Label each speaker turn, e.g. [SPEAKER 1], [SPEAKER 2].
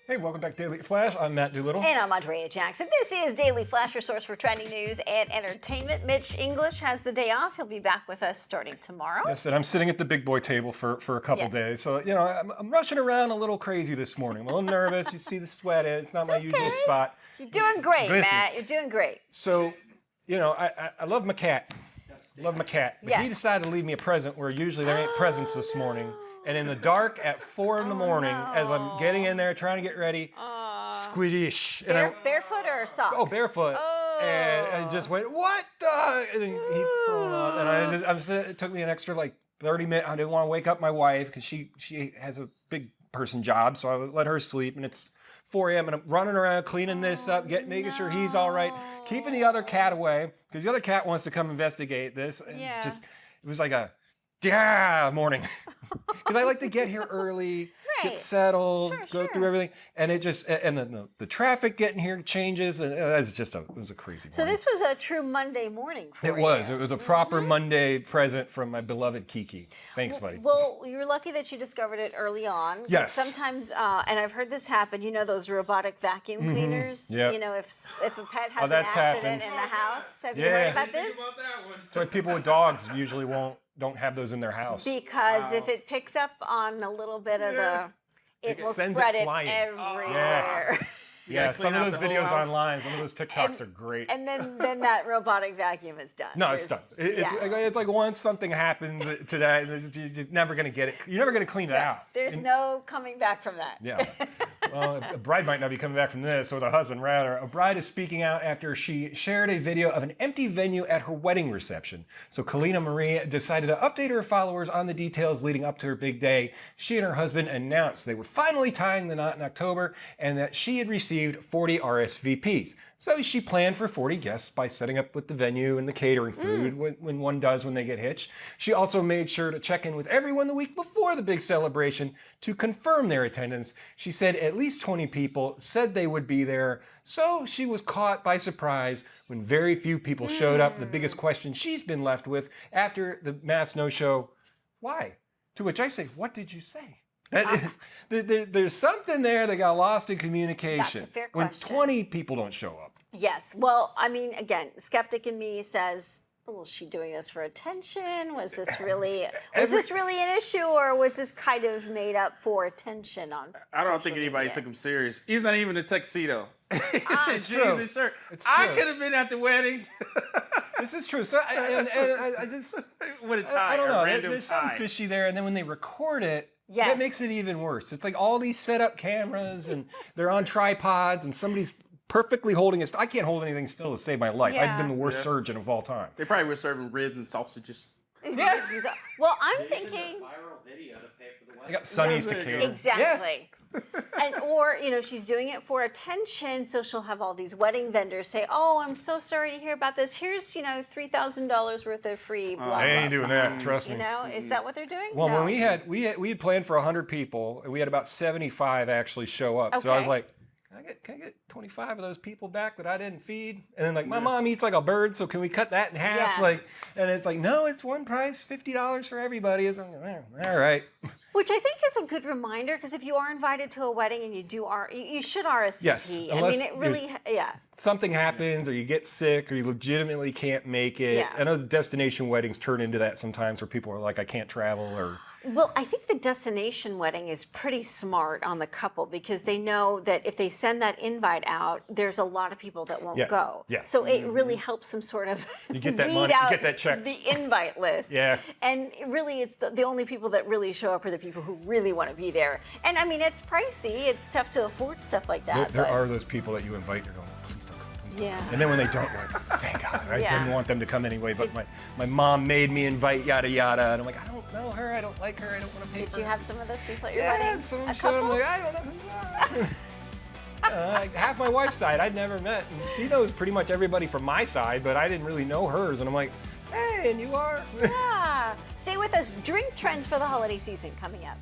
[SPEAKER 1] Hey, welcome back to Daily Flash. I'm Matt Doolittle.
[SPEAKER 2] And I'm Andrea Jackson. This is Daily Flash, your source for trending news and entertainment. Mitch English has the day off. He'll be back with us starting tomorrow.
[SPEAKER 1] Yes, and I'm sitting at the big boy table for a couple days. So, you know, I'm rushing around a little crazy this morning. I'm a little nervous. You see the sweat. It's not my usual spot.
[SPEAKER 2] You're doing great, Matt. You're doing great.
[SPEAKER 1] So, you know, I love my cat. Love my cat. But he decided to leave me a present where usually there ain't presents this morning. And in the dark at 4 in the morning, as I'm getting in there trying to get ready, squidish.
[SPEAKER 2] Barefoot or sock?
[SPEAKER 1] Oh, barefoot. Oh. And I just went, what the? And he threw up. And it took me an extra like 30 minutes. I didn't want to wake up my wife because she has a big person job. So I would let her sleep. And it's 4 a.m. and I'm running around cleaning this up, making sure he's all right, keeping the other cat away because the other cat wants to come investigate this. And it was like a morning because I like to get here early, get settled, go through everything, and it just and then the traffic getting here changes, and it was a crazy morning.
[SPEAKER 2] So this was a true Monday morning for you.
[SPEAKER 1] It was a proper Monday present from my beloved Kiki. Thanks, buddy.
[SPEAKER 2] Well, you're lucky that you discovered it early on.
[SPEAKER 1] Yes.
[SPEAKER 2] Sometimes, and I've heard this happen. You know those robotic vacuum cleaners.
[SPEAKER 1] Yep.
[SPEAKER 2] You know, if a pet has an
[SPEAKER 1] that's
[SPEAKER 2] accident
[SPEAKER 1] happened.
[SPEAKER 2] in the house. Have you heard about this?
[SPEAKER 1] So people with dogs usually don't have those in their house
[SPEAKER 2] because if it picks up on a little bit of it will spread it everywhere.
[SPEAKER 1] Yeah, some of those videos online, some of those TikToks are great.
[SPEAKER 2] And then that robotic vacuum is done.
[SPEAKER 1] No, it's done. It's like once something happens to that, you're just never going to get it. You're never going to clean it out.
[SPEAKER 2] There's no coming back from that.
[SPEAKER 1] Yeah. Well, a bride might not be coming back from this, or the husband rather. A bride is speaking out after she shared a video of an empty venue at her wedding reception. So Kalina Marie decided to update her followers on the details leading up to her big day. She and her husband announced they were finally tying the knot in October and that she had received 40 RSVPs. So she planned for 40 guests by setting up with the venue and the catering food when one does when they get hitched. She also made sure to check in with everyone the week before the big celebration to confirm their attendance. She said at least 20 people said they would be there, so she was caught by surprise when very few people showed up. The biggest question she's been left with after the mass no-show, why? To which I say, what did you say? There's something there that got lost in communication.
[SPEAKER 2] That's a fair question.
[SPEAKER 1] When 20 people don't show up.
[SPEAKER 2] Yes. Well, I mean, again, skeptic in me says, was she doing this for attention? Was this really an issue, or was this kind of made up for attention on
[SPEAKER 3] I don't think anybody took him serious. He's not even a tuxedo.
[SPEAKER 1] It's true.
[SPEAKER 3] His shirt.
[SPEAKER 1] It's true.
[SPEAKER 3] I could have been at the wedding.
[SPEAKER 1] This is true. So I just
[SPEAKER 3] with a tie,
[SPEAKER 1] I don't know.
[SPEAKER 3] a random
[SPEAKER 1] There's
[SPEAKER 3] tie.
[SPEAKER 1] something fishy there, and then when they record it, that makes it even worse. It's like all these set up cameras, and they're on tripods, and somebody's perfectly holding it. I can't hold anything still to save my life. I've been the worst surgeon of all time.
[SPEAKER 3] They probably were serving ribs and sausages.
[SPEAKER 2] Yeah. Well, I'm thinking.
[SPEAKER 4] Viral video to pay for the wedding.
[SPEAKER 1] I got Sonny's to cater.
[SPEAKER 2] Exactly. Or she's doing it for attention, so she'll have all these wedding vendors say, "Oh, I'm so sorry to hear about this. Here's $3,000 worth of free blah."
[SPEAKER 1] I ain't doing that. Trust me.
[SPEAKER 2] Is that what they're doing?
[SPEAKER 1] Well, when we had planned for 100 people, and we had about 75 actually show up. So I was like, can I get 25 of those people back that I didn't feed? And then like my mom eats like a bird, so can we cut that in half?
[SPEAKER 2] Yeah.
[SPEAKER 1] And it's like, no, it's one price, $50 for everybody. It's like, all right.
[SPEAKER 2] Which I think is a good reminder, because if you are invited to a wedding and you should RSVP.
[SPEAKER 1] Yes,
[SPEAKER 2] I mean, it really,
[SPEAKER 1] something happens, or you get sick, or you legitimately can't make it.
[SPEAKER 2] Yeah.
[SPEAKER 1] I know the destination weddings turn into that sometimes, where people are like, I can't travel, or.
[SPEAKER 2] Well, I think the destination wedding is pretty smart on the couple, because they know that if they send that invite out, there's a lot of people that won't go.
[SPEAKER 1] Yes.
[SPEAKER 2] So it really helps them sort of
[SPEAKER 1] you get that
[SPEAKER 2] weed
[SPEAKER 1] money,
[SPEAKER 2] out
[SPEAKER 1] you get that check.
[SPEAKER 2] The invite list.
[SPEAKER 1] Yeah.
[SPEAKER 2] And really, it's the only people that really show up are the people who really want to be there. And I mean, it's pricey. It's tough to afford stuff like that.
[SPEAKER 1] There are those people that you invite, you're going, please don't come. Please don't
[SPEAKER 2] Yeah.
[SPEAKER 1] come. And then when they don't, you're like, thank God. I didn't want them to come anyway, but my mom made me invite yada yada. And I'm like, I don't know her. I don't like her. I don't want to pay for her.
[SPEAKER 2] Did you have some of those people at your
[SPEAKER 1] Yeah,
[SPEAKER 2] wedding?
[SPEAKER 1] and some
[SPEAKER 2] A
[SPEAKER 1] shit, I'm
[SPEAKER 2] couple?
[SPEAKER 1] like, I don't know who you are. Half my wife's side I'd never met, and she knows pretty much everybody from my side, but I didn't really know hers, and I'm like, hey, and you are?
[SPEAKER 2] Yeah. Stay with us. Drink trends for the holiday season coming up.